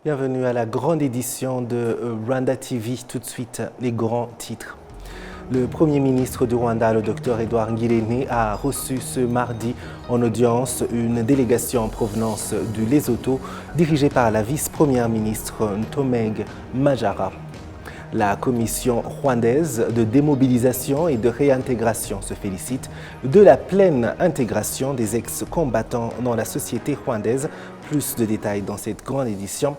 Bienvenue à la grande édition de Rwanda TV. Tout de suite, les grands titres. Le Premier ministre du Rwanda, le Dr Edouard Ngirente, a reçu ce mardi en audience une délégation en provenance du Lesotho dirigée par la vice-première ministre Ntomeg Majara. La commission rwandaise de démobilisation et de réintégration se félicite de la pleine intégration des ex-combattants dans la société rwandaise. Plus de détails dans cette grande édition.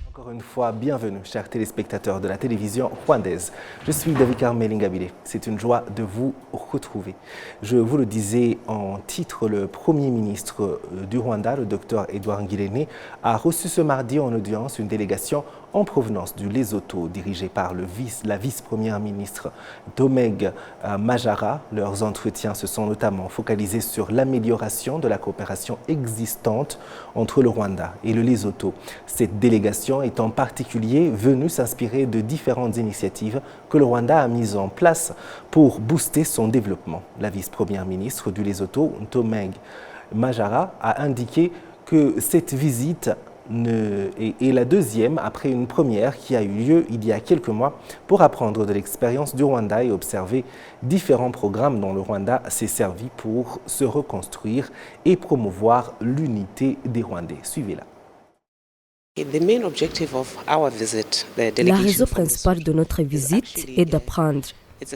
Encore une fois, bienvenue, chers téléspectateurs de la télévision rwandaise. Je suis David Carmel Ngabile. C'est une joie de vous retrouver. Je vous le disais en titre, le Premier ministre du Rwanda, le Dr Edouard Ngirente, a reçu ce mardi en audience une délégation en provenance du Lesotho, dirigée par la vice-première ministre Ntomeg Majara. Leurs entretiens se sont notamment focalisés sur l'amélioration de la coopération existante entre le Rwanda et le Lesotho. Cette délégation est en particulier venue s'inspirer de différentes initiatives que le Rwanda a mises en place pour booster son développement. La vice-première ministre du Lesotho, Ntomeg Majara, a indiqué que cette visite est la deuxième après une première qui a eu lieu il y a quelques mois pour apprendre de l'expérience du Rwanda et observer différents programmes dont le Rwanda s'est servi pour se reconstruire et promouvoir l'unité des Rwandais. Suivez-la. La raison principale de notre visite est d'apprendre.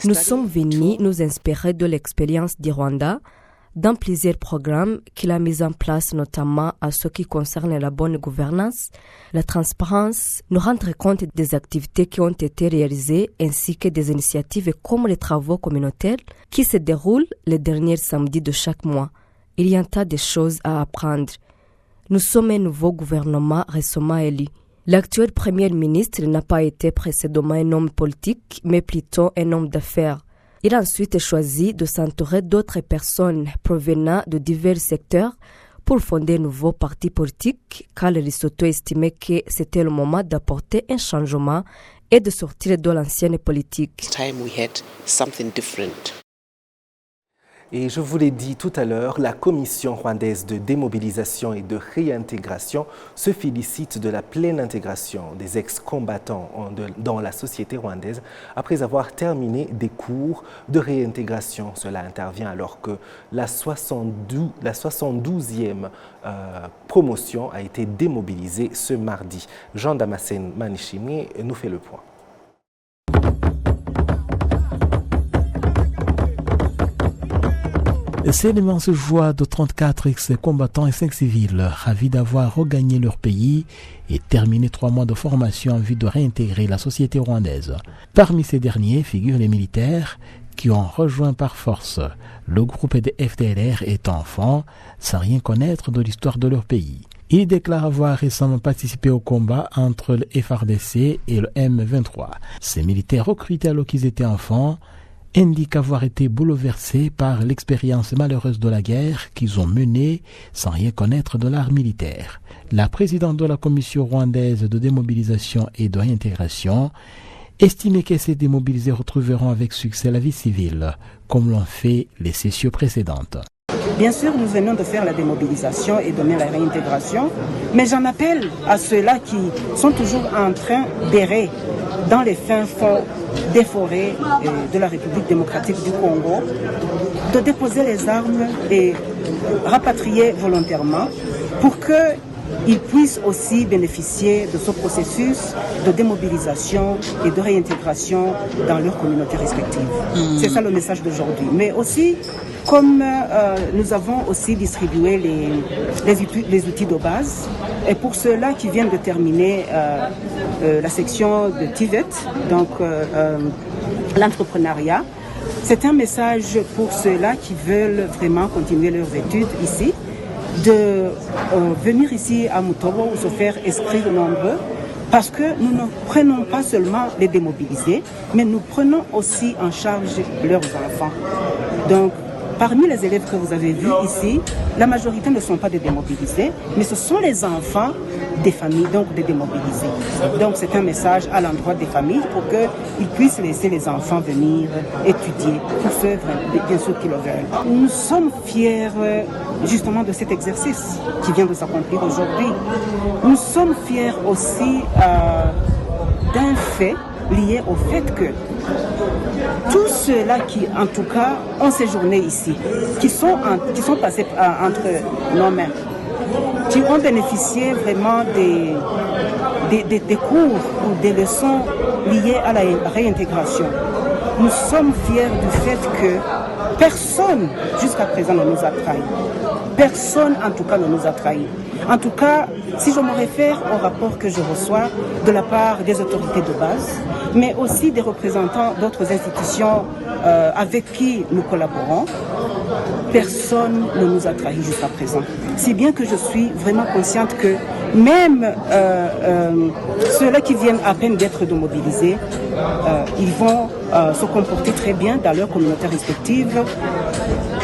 Nous sommes venus nous inspirer de l'expérience du Rwanda dans plusieurs programmes qu'il a mis en place, notamment à ce qui concerne la bonne gouvernance, la transparence, nous rendre compte des activités qui ont été réalisées ainsi que des initiatives comme les travaux communautaires qui se déroulent les derniers samedis de chaque mois. Il y a un tas de choses à apprendre. Nous sommes un nouveau gouvernement récemment élu. L'actuel Premier ministre n'a pas été précédemment un homme politique, mais plutôt un homme d'affaires. Il a ensuite choisi de s'entourer d'autres personnes provenant de divers secteurs pour fonder un nouveau parti politique, car le Lesotho estimait que c'était le moment d'apporter un changement et de sortir de l'ancienne politique. Et je vous l'ai dit tout à l'heure, la Commission rwandaise de démobilisation et de réintégration se félicite de la pleine intégration des ex-combattants dans la société rwandaise après avoir terminé des cours de réintégration. Cela intervient alors que la 72e promotion a été démobilisée ce mardi. Jean Damascène Manishimwe nous fait le point. C'est l'immense joie de 34 ex-combattants et 5 civils ravis d'avoir regagné leur pays et terminé 3 mois de formation en vue de réintégrer la société rwandaise. Parmi ces derniers figurent les militaires qui ont rejoint par force le groupe des FDLR étant enfants sans rien connaître de l'histoire de leur pays. Ils déclarent avoir récemment participé au combat entre le FARDC et le M23. Ces militaires recrutés alors qu'ils étaient enfants indiquent avoir été bouleversés par l'expérience malheureuse de la guerre qu'ils ont menée sans rien connaître de l'art militaire. La présidente de la Commission rwandaise de démobilisation et de réintégration estimait que ces démobilisés retrouveront avec succès la vie civile, comme l'ont fait les sessions précédentes. Bien sûr, nous venons de faire la démobilisation et de la réintégration, mais j'en appelle à ceux-là qui sont toujours en train d'errer dans les fins fonds des forêts de la République démocratique du Congo, de déposer les armes et rapatrier volontairement pour qu'ils puissent aussi bénéficier de ce processus de démobilisation et de réintégration dans leurs communautés respectives. C'est ça le message d'aujourd'hui. Mais aussi, comme nous avons aussi distribué les outils de base, et pour ceux-là qui viennent de terminer la section de TVET, donc l'entrepreneuriat, c'est un message pour ceux-là qui veulent vraiment continuer leurs études ici, de venir ici à Mutobo ou se faire inscrire nombreux, parce que nous ne prenons pas seulement les démobilisés, mais nous prenons aussi en charge leurs enfants. Donc, Parmi les élèves que vous avez vus ici, la majorité ne sont pas des démobilisés, mais ce sont les enfants des familles, donc des démobilisés. Donc c'est un message à l'endroit des familles pour qu'ils puissent laisser les enfants venir étudier, pour ceux bien sûr qui le veulent. Nous sommes fiers justement de cet exercice qui vient de s'accomplir aujourd'hui. Nous sommes fiers aussi d'un fait lié au fait que tous ceux-là qui, en tout cas, ont séjourné ici, qui sont passés entre nos mains, qui ont bénéficié vraiment des cours ou des leçons liées à la réintégration. Nous sommes fiers du fait que personne jusqu'à présent ne nous a trahis. Personne en tout cas ne nous a trahis. En tout cas, si je me réfère au rapport que je reçois de la part des autorités de base, mais aussi des représentants d'autres institutions avec qui nous collaborons, personne ne nous a trahis jusqu'à présent. Si bien que je suis vraiment consciente que même ceux-là qui viennent à peine d'être démobilisés, ils vont se comporter très bien dans leur communauté respective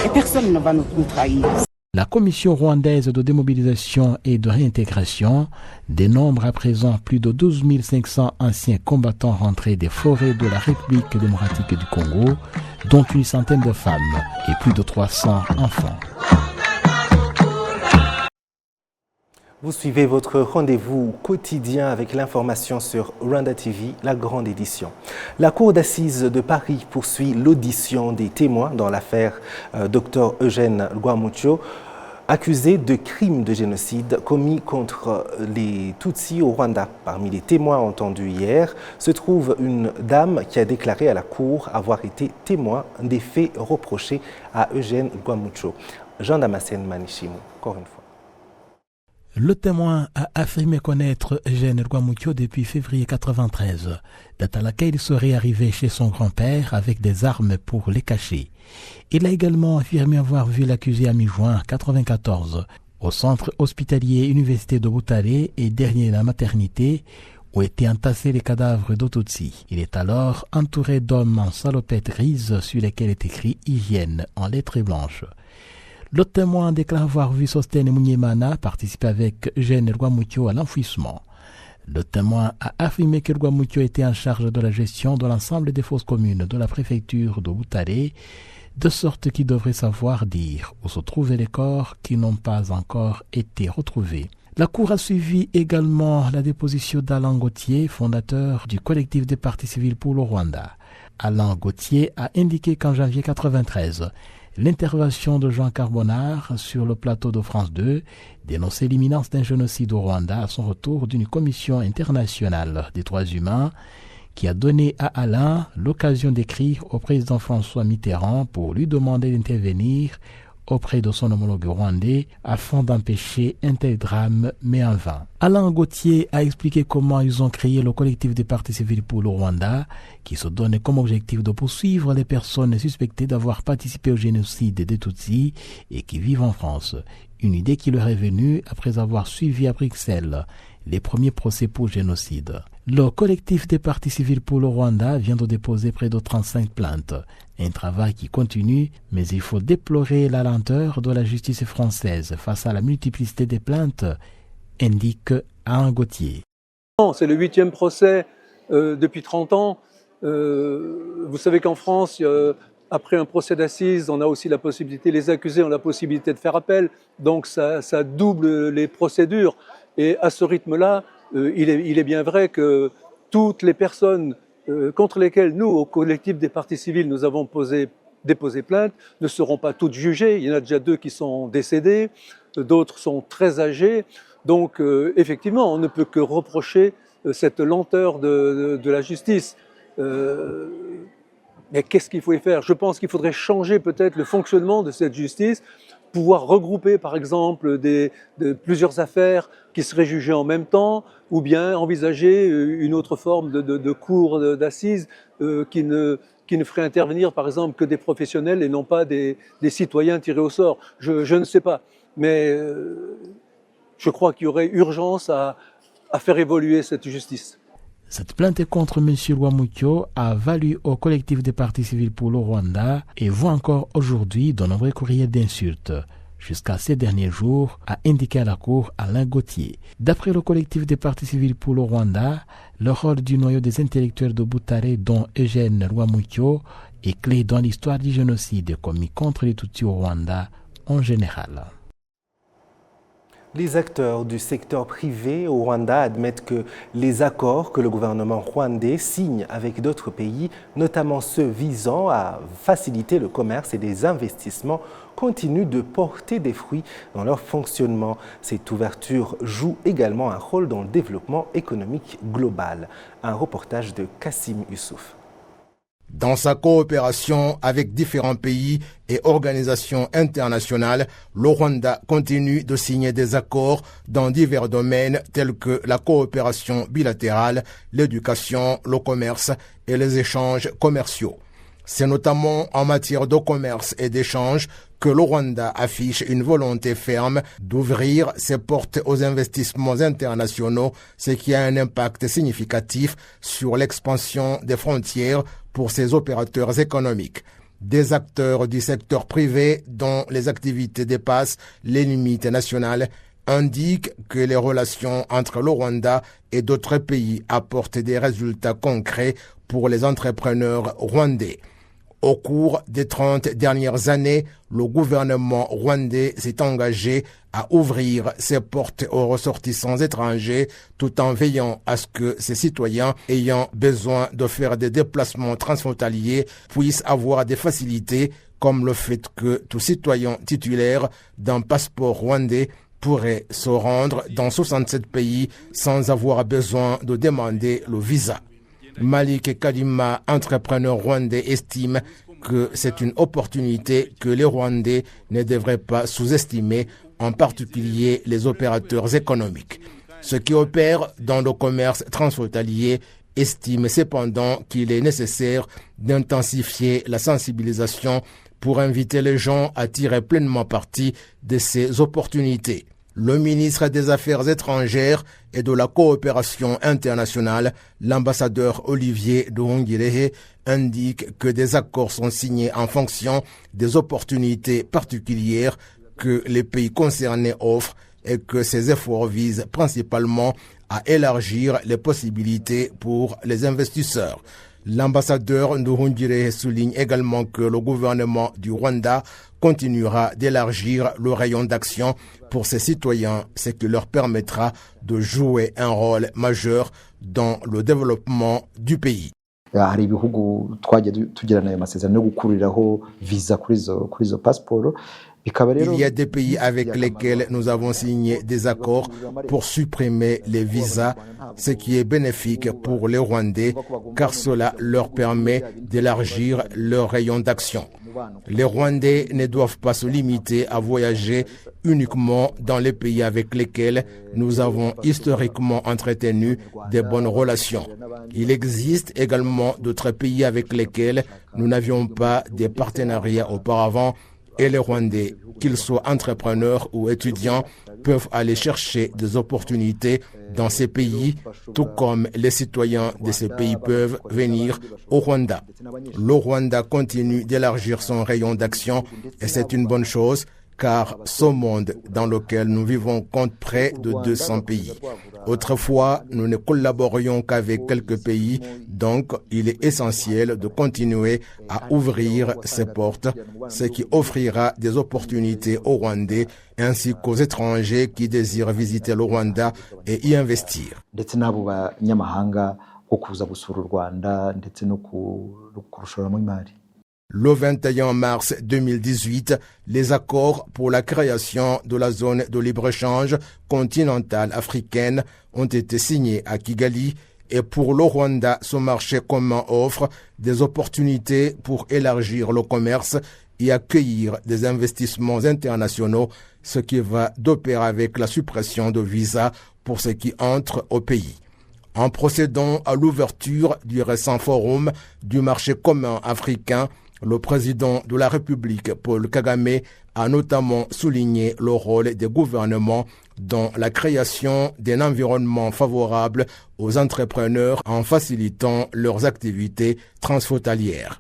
et personne ne va nous trahir. La Commission rwandaise de démobilisation et de réintégration dénombre à présent plus de 12 500 anciens combattants rentrés des forêts de la République démocratique du Congo, dont une centaine de femmes et plus de 300 enfants. Vous suivez votre rendez-vous quotidien avec l'information sur Rwanda TV, la grande édition. La Cour d'assises de Paris poursuit l'audition des témoins dans l'affaire Dr Eugène Rwamucyo, accusé de crimes de génocide commis contre les Tutsis au Rwanda. Parmi les témoins entendus hier se trouve une dame qui a déclaré à la Cour avoir été témoin des faits reprochés à Eugène Rwamucyo. Jean-Damascène Manishimu, encore une fois. Le témoin a affirmé connaître Eugène Rwamucyo depuis février 1993, date à laquelle il serait arrivé chez son grand-père avec des armes pour les cacher. Il a également affirmé avoir vu l'accusé à mi-juin 1994 au centre hospitalier Université de Butare et derrière la maternité où étaient entassés les cadavres d'Otutsi. Il est alors entouré d'hommes en salopette grise sur lesquels est écrit « Hygiène » en lettres blanches. Le témoin déclare avoir vu Sostène Munyemana participer avec Eugène Rwamucyo à l'enfouissement. Le témoin a affirmé que Rwamucyo était en charge de la gestion de l'ensemble des fosses communes de la préfecture de Butare, de sorte qu'il devrait savoir dire où se trouvaient les corps qui n'ont pas encore été retrouvés. La Cour a suivi également la déposition d'Alain Gauthier, fondateur du collectif des partis civils pour le Rwanda. Alain Gauthier a indiqué qu'en janvier 1993, l'intervention de Jean Carbonard sur le plateau de France 2 dénonçait l'imminence d'un génocide au Rwanda à son retour d'une commission internationale des droits humains qui a donné à Alain l'occasion d'écrire au président François Mitterrand pour lui demander d'intervenir auprès de son homologue rwandais afin d'empêcher un tel drame, mais en vain. Alain Gauthier a expliqué comment ils ont créé le collectif des partis civils pour le Rwanda, qui se donne comme objectif de poursuivre les personnes suspectées d'avoir participé au génocide des Tutsis et qui vivent en France. Une idée qui leur est venue après avoir suivi à Bruxelles les premiers procès pour génocide. Le collectif des partis civils pour le Rwanda vient de déposer près de 35 plaintes. Un travail qui continue, mais il faut déplorer la lenteur de la justice française face à la multiplicité des plaintes, indique Alain Gauthier. C'est le 8e procès depuis 30 ans. Vous savez qu'en France, après un procès d'assises, on a aussi la possibilité, les accusés ont la possibilité de faire appel, donc ça double les procédures. Et à ce rythme-là, il est bien vrai que toutes les personnes contre lesquelles nous, au collectif des partis civils, nous avons déposé plainte, ne seront pas toutes jugées. Il y en a déjà 2 qui sont décédés, d'autres sont très âgés. Donc effectivement, on ne peut que reprocher cette lenteur de la justice. Mais qu'est-ce qu'il faut y faire? Je pense qu'il faudrait changer peut-être le fonctionnement de cette justice, pouvoir regrouper par exemple plusieurs affaires qui seraient jugées en même temps, ou bien envisager une autre forme de cour d'assises qui ne ferait intervenir par exemple que des professionnels et non pas des citoyens tirés au sort. Je ne sais pas, mais je crois qu'il y aurait urgence à faire évoluer cette justice. Cette plainte contre M. Rwamucyo a valu au collectif des partis civils pour le Rwanda et voit encore aujourd'hui de nombreux courriers d'insultes. Jusqu'à ces derniers jours, a indiqué à la Cour Alain Gauthier. D'après le collectif des partis civils pour le Rwanda, le rôle du noyau des intellectuels de Butare, dont Eugène Rwamucyo, est clé dans l'histoire du génocide commis contre les Tutsis au Rwanda en général. Les acteurs du secteur privé au Rwanda admettent que les accords que le gouvernement rwandais signe avec d'autres pays, notamment ceux visant à faciliter le commerce et les investissements, continuent de porter des fruits dans leur fonctionnement. Cette ouverture joue également un rôle dans le développement économique global. Un reportage de Kassim Youssouf. Dans sa coopération avec différents pays et organisations internationales, le Rwanda continue de signer des accords dans divers domaines tels que la coopération bilatérale, l'éducation, le commerce et les échanges commerciaux. C'est notamment en matière de commerce et d'échange que le Rwanda affiche une volonté ferme d'ouvrir ses portes aux investissements internationaux, ce qui a un impact significatif sur l'expansion des frontières pour ses opérateurs économiques. Des acteurs du secteur privé dont les activités dépassent les limites nationales indiquent que les relations entre le Rwanda et d'autres pays apportent des résultats concrets pour les entrepreneurs rwandais. Au cours des 30 dernières années, le gouvernement rwandais s'est engagé à ouvrir ses portes aux ressortissants étrangers tout en veillant à ce que ses citoyens ayant besoin de faire des déplacements transfrontaliers puissent avoir des facilités comme le fait que tout citoyen titulaire d'un passeport rwandais pourrait se rendre dans 67 pays sans avoir besoin de demander le visa. Malik Kadima, entrepreneur rwandais, estime que c'est une opportunité que les Rwandais ne devraient pas sous-estimer, en particulier les opérateurs économiques. Ceux qui opèrent dans le commerce transfrontalier estiment cependant qu'il est nécessaire d'intensifier la sensibilisation pour inviter les gens à tirer pleinement parti de ces opportunités. Le ministre des Affaires étrangères et de la coopération internationale, l'ambassadeur Olivier Nduhungirehe, indique que des accords sont signés en fonction des opportunités particulières que les pays concernés offrent et que ces efforts visent principalement à élargir les possibilités pour les investisseurs. L'ambassadeur Nduhungirehe souligne également que le gouvernement du Rwanda continuera d'élargir le rayon d'action pour ses citoyens, ce qui leur permettra de jouer un rôle majeur dans le développement du pays. Hari ibihugu twagiye tugirana ayo masezerano yo gukuriraho visa kuri izo passport. Il y a des pays avec lesquels nous avons signé des accords pour supprimer les visas, ce qui est bénéfique pour les Rwandais car cela leur permet d'élargir leur rayon d'action. Les Rwandais ne doivent pas se limiter à voyager uniquement dans les pays avec lesquels nous avons historiquement entretenu de bonnes relations. Il existe également d'autres pays avec lesquels nous n'avions pas de partenariats auparavant et les Rwandais, qu'ils soient entrepreneurs ou étudiants, peuvent aller chercher des opportunités dans ces pays, tout comme les citoyens de ces pays peuvent venir au Rwanda. Le Rwanda continue d'élargir son rayon d'action et c'est une bonne chose car ce monde dans lequel nous vivons compte près de 200 pays. Autrefois, nous ne collaborions qu'avec quelques pays, donc il est essentiel de continuer à ouvrir ces portes, ce qui offrira des opportunités aux Rwandais ainsi qu'aux étrangers qui désirent visiter le Rwanda et y investir. Le 21 mars 2018, les accords pour la création de la zone de libre-échange continentale africaine ont été signés à Kigali et pour le Rwanda, ce marché commun offre des opportunités pour élargir le commerce et accueillir des investissements internationaux, ce qui va de pair avec la suppression de visas pour ceux qui entrent au pays. En procédant à l'ouverture du récent forum du marché commun africain, Le président de la République, Paul Kagame, a notamment souligné le rôle des gouvernements dans la création d'un environnement favorable aux entrepreneurs en facilitant leurs activités transfrontalières.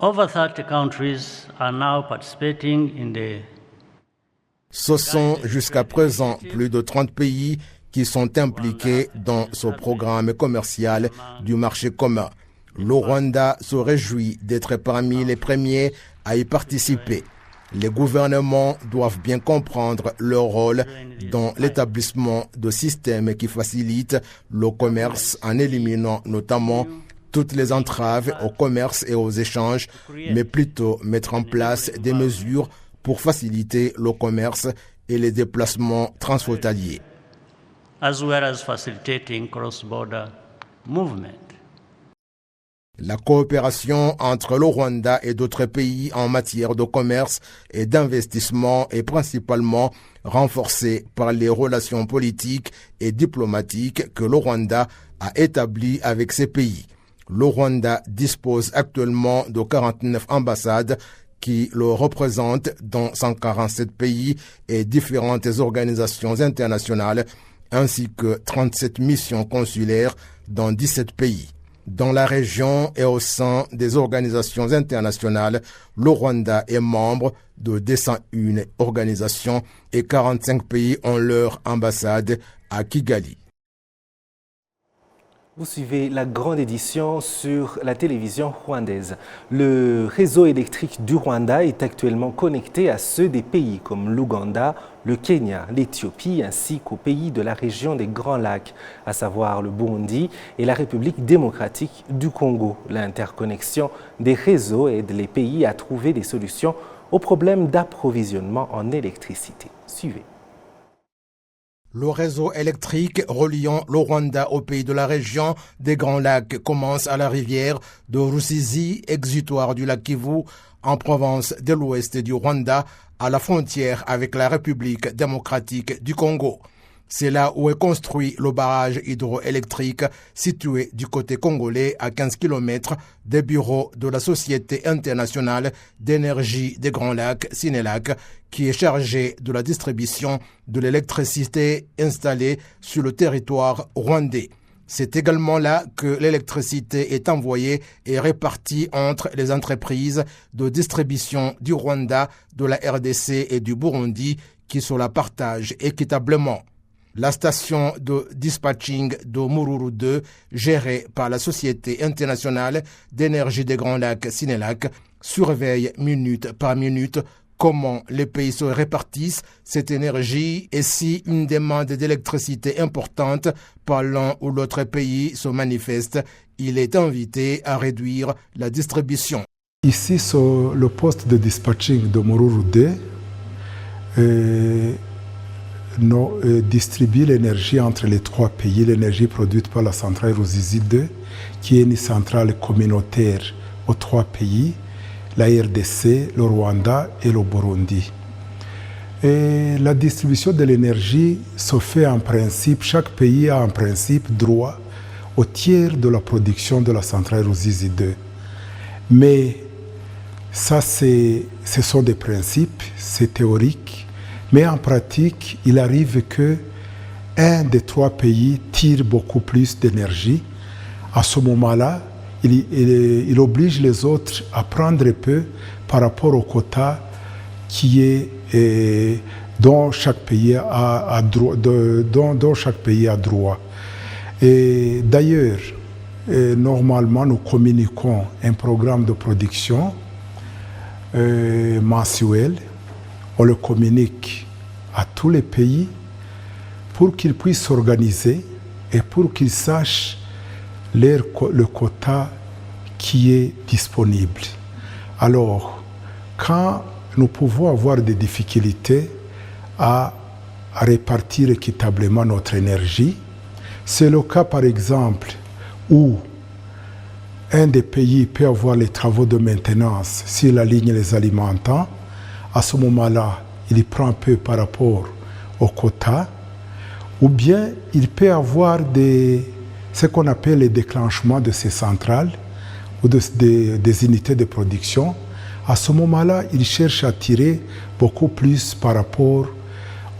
Over 30 countries are now participating in the... Ce sont jusqu'à présent plus de 30 pays qui sont impliqués dans ce programme commercial du marché commun. Le Rwanda se réjouit d'être parmi les premiers à y participer. Les gouvernements doivent bien comprendre leur rôle dans l'établissement de systèmes qui facilitent le commerce en éliminant notamment toutes les entraves au commerce et aux échanges, mais plutôt mettre en place des mesures pour faciliter le commerce et les déplacements transfrontaliers. As well as facilitating cross-border movement. La coopération entre le Rwanda et d'autres pays en matière de commerce et d'investissement est principalement renforcée par les relations politiques et diplomatiques que le Rwanda a établies avec ces pays. Le Rwanda dispose actuellement de 49 ambassades qui le représentent dans 147 pays et différentes organisations internationales, ainsi que 37 missions consulaires dans 17 pays. Dans la région et au sein des organisations internationales, le Rwanda est membre de 201 organisations et 45 pays ont leur ambassade à Kigali. Vous suivez la grande édition sur la télévision rwandaise. Le réseau électrique du Rwanda est actuellement connecté à ceux des pays comme l'Ouganda, le Kenya, l'Éthiopie ainsi qu'aux pays de la région des Grands Lacs, à savoir le Burundi et la République démocratique du Congo. L'interconnexion des réseaux aide les pays à trouver des solutions aux problèmes d'approvisionnement en électricité. Suivez. Le réseau électrique reliant le Rwanda aux pays de la région des Grands Lacs commence à la rivière de Rusizi, exutoire du lac Kivu, en province de l'ouest du Rwanda, à la frontière avec la République démocratique du Congo. C'est là où est construit le barrage hydroélectrique situé du côté congolais à 15 km des bureaux de la Société internationale d'énergie des Grands Lacs, Sinelac, qui est chargée de la distribution de l'électricité installée sur le territoire rwandais. C'est également là que l'électricité est envoyée et répartie entre les entreprises de distribution du Rwanda, de la RDC et du Burundi qui se la partagent équitablement. La station de dispatching de Mururu 2, gérée par la Société internationale d'énergie des Grands Lacs, Sinelac, surveille minute par minute comment les pays se répartissent cette énergie et si une demande d'électricité importante par l'un ou l'autre pays se manifeste, il est invité à réduire la distribution. Ici, sur le poste de dispatching de Mururu 2, distribue l'énergie entre les trois pays, l'énergie produite par la centrale Ruzizi 2, qui est une centrale communautaire aux trois pays, la RDC, le Rwanda et le Burundi. Et la distribution de l'énergie se fait en principe, chaque pays a en principe droit au tiers de la production de la centrale Ruzizi 2. Mais ça, ce sont des principes, c'est théorique. Mais en pratique, il arrive que un des trois pays tire beaucoup plus d'énergie. À ce moment-là, il oblige les autres à prendre peu par rapport au quota qui est dont chaque pays a droit. Et d'ailleurs, normalement, nous communiquons un programme de production mensuel. On le communique à tous les pays pour qu'ils puissent s'organiser et pour qu'ils sachent le quota qui est disponible. Alors, quand nous pouvons avoir des difficultés à répartir équitablement notre énergie, c'est le cas par exemple où un des pays peut avoir les travaux de maintenance sur la ligne les alimentant. À ce moment-là, il prend peu par rapport au quota, ou bien il peut avoir ce qu'on appelle les déclenchements de ces centrales, ou des unités de production, à ce moment-là, ils cherchent à tirer beaucoup plus par rapport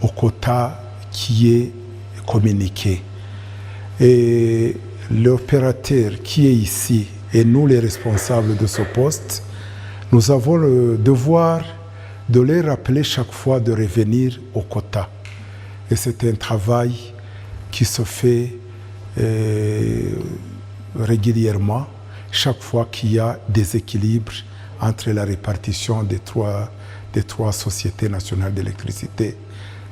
au quota qui est communiqué. Et l'opérateur qui est ici, et nous les responsables de ce poste, nous avons le devoir de les rappeler chaque fois de revenir au quota. Et c'est un travail qui se fait régulièrement, chaque fois qu'il y a des équilibres entre la répartition des trois sociétés nationales d'électricité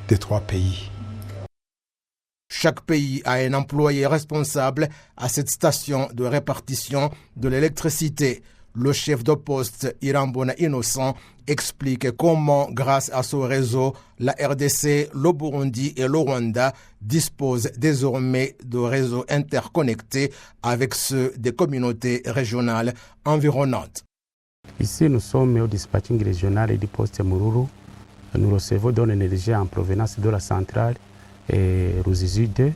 des trois pays. Chaque pays a un employé responsable à cette station de répartition de l'électricité. Le chef de poste Irambona Innocent explique comment, grâce à ce réseau, la RDC, le Burundi et le Rwanda disposent désormais de réseaux interconnectés avec ceux des communautés régionales environnantes. Ici, nous sommes au dispatching régional du poste Mururu. Nous recevons de l'énergie en provenance de la centrale Ruzizi 2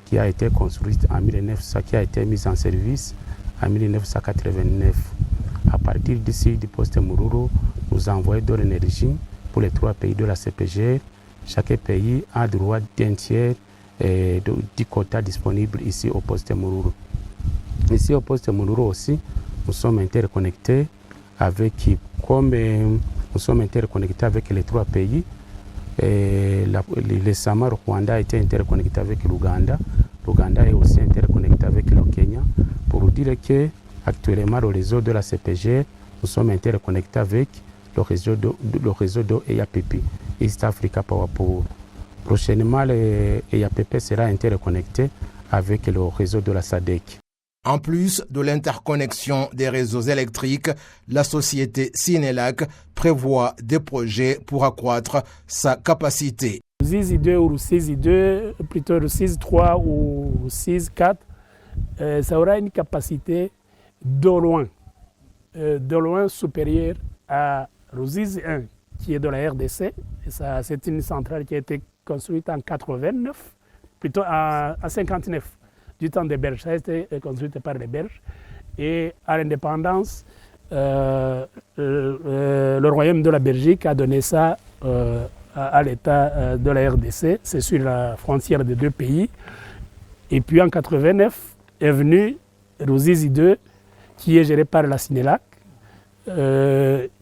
qui a été construite en 1900, qui a été mise en service en 1989. À partir d'ici, du poste Mururu, nous envoyons de l'énergie pour les 3 pays de la CPG. Chaque pays a droit d'un tiers du quota disponible ici au poste Mururu. Ici au poste Mururu aussi, nous sommes interconnectés avec, nous sommes interconnectés avec les 3 pays. Le Samar Rwanda a été interconnecté avec l'Ouganda. L'Ouganda est aussi interconnecté avec le Kenya. Pour dire que actuellement le réseau de la CPG, nous sommes interconnectés avec le réseau de EAPP, East Africa Power Pool. Prochainement, le EAPP sera interconnecté avec le réseau de la SADC. En plus de l'interconnexion des réseaux électriques, la société Sinelac prévoit des projets pour accroître sa capacité. Ruzizi 2 ou Ruzizi 2, plutôt Ruzizi 3 ou Ruzizi 4, ça aura une capacité de loin supérieure à Ruzizi 1, qui est de la RDC. C'est une centrale qui a été construite en 89, plutôt en 59. Du temps des Belges, ça a été construite par les Belges. Et à l'indépendance, le royaume de la Belgique a donné ça à l'État de la RDC. C'est sur la frontière des 2 pays. Et puis en 89 est venu Ruzizi 2, qui est géré par la Sinelac,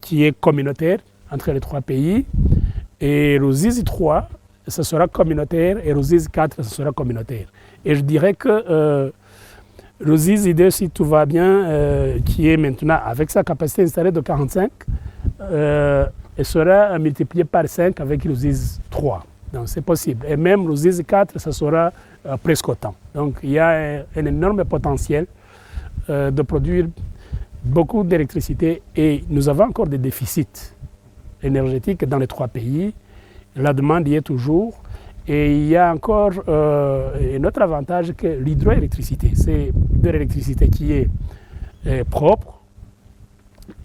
qui est communautaire entre les 3 pays. Et Ruzizi 3, ce sera communautaire, et Ruzizi 4, ce sera communautaire. Et je dirais que Ruzizi 2, si tout va bien, qui est maintenant avec sa capacité installée de 45, elle sera multipliée par 5 avec Ruzizi 3. Donc c'est possible. Et même Ruzizi 4, ça sera presque autant. Donc il y a un énorme potentiel de produire beaucoup d'électricité. Et nous avons encore des déficits énergétiques dans les 3 pays. La demande y est toujours. Et il y a encore un autre avantage que l'hydroélectricité. C'est de l'électricité qui est propre.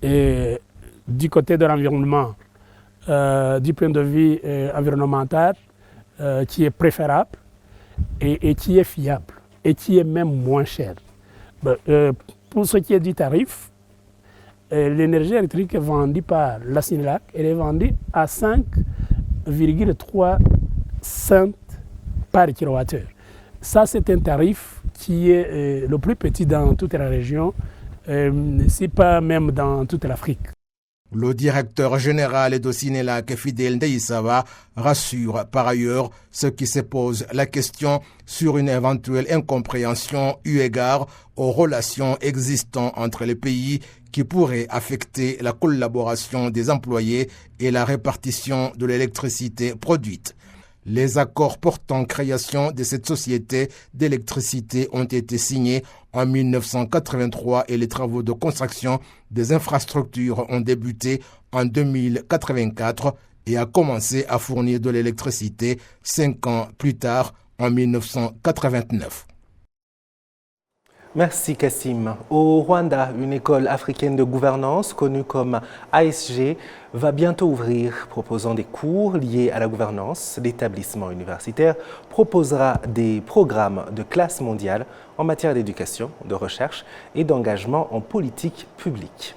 Et du côté de l'environnement, du point de vue environnemental, qui est préférable et qui est fiable et qui est même moins cher. Pour ce qui est du tarif, l'énergie électrique vendue par la Sinelac, elle est vendue à 5,3 cents par kilowattheure. Ça, c'est un tarif qui est le plus petit dans toute la région, si pas même dans toute l'Afrique. Le directeur général de Sinelac, Fidèle Ndeïsava, rassure par ailleurs ceux qui se posent la question sur une éventuelle incompréhension eu égard aux relations existantes entre les pays qui pourraient affecter la collaboration des employés et la répartition de l'électricité produite. Les accords portant création de cette société d'électricité ont été signés en 1983 et les travaux de construction des infrastructures ont débuté en 2084 et a commencé à fournir de l'électricité 5 ans plus tard, en 1989. Merci Kassim. Au Rwanda, une école africaine de gouvernance connue comme ASG va bientôt ouvrir, proposant des cours liés à la gouvernance. L'établissement universitaire proposera des programmes de classe mondiale en matière d'éducation, de recherche et d'engagement en politique publique.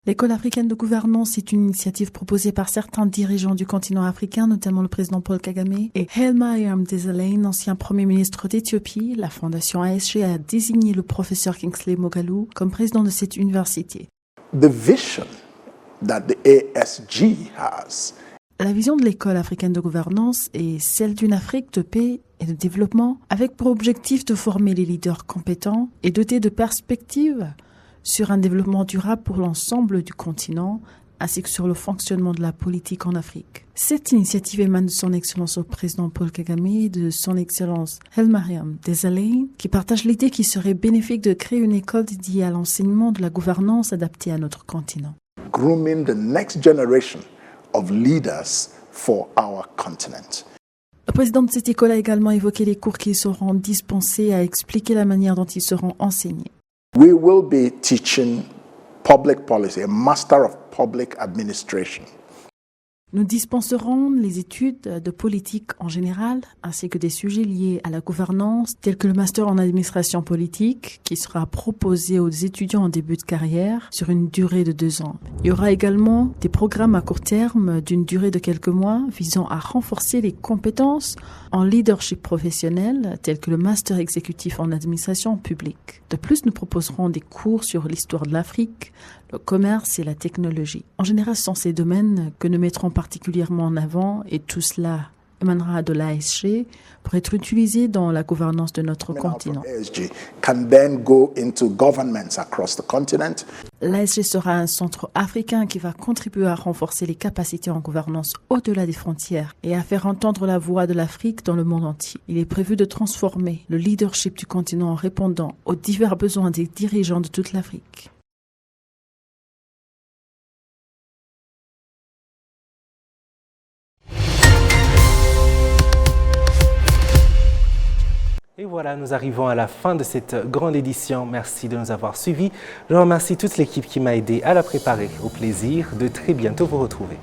L'école africaine de gouvernance est une initiative proposée par certains dirigeants du continent africain, notamment le président Paul Kagame et Hailemariam Desalegn, ancien premier ministre d'Éthiopie. La fondation ASG a désigné le professeur Kingsley Moghalu comme président de cette université. The vision that the ASG has. La vision de l'école africaine de gouvernance est celle d'une Afrique de paix et de développement, avec pour objectif de former les leaders compétents et dotés de perspectives sur un développement durable pour l'ensemble du continent, ainsi que sur le fonctionnement de la politique en Afrique. Cette initiative émane de son Excellence au président Paul Kagame et de son Excellence Hailemariam Desalegn, qui partagent l'idée qu'il serait bénéfique de créer une école dédiée à l'enseignement de la gouvernance adaptée à notre continent. Grooming the next generation of leaders for our continent. Le président de cette école a également évoqué les cours qui seront dispensés et a expliqué la manière dont ils seront enseignés. We will be teaching public policy, a master of public administration. Nous dispenserons les études de politique en général, ainsi que des sujets liés à la gouvernance, tels que le master en administration politique, qui sera proposé aux étudiants en début de carrière sur une durée de 2 ans. Il y aura également des programmes à court terme d'une durée de quelques mois visant à renforcer les compétences en leadership professionnel, tels que le master exécutif en administration publique. De plus, nous proposerons des cours sur l'histoire de l'Afrique, le commerce et la technologie. En général, ce sont ces domaines que nous mettrons particulièrement en avant et tout cela émanera de l'ASG pour être utilisé dans la gouvernance de notre continent. L'ASG sera un centre africain qui va contribuer à renforcer les capacités en gouvernance au-delà des frontières et à faire entendre la voix de l'Afrique dans le monde entier. Il est prévu de transformer le leadership du continent en répondant aux divers besoins des dirigeants de toute l'Afrique. Et voilà, nous arrivons à la fin de cette grande édition. Merci de nous avoir suivis. Je remercie toute l'équipe qui m'a aidé à la préparer. Au plaisir de très bientôt vous retrouver.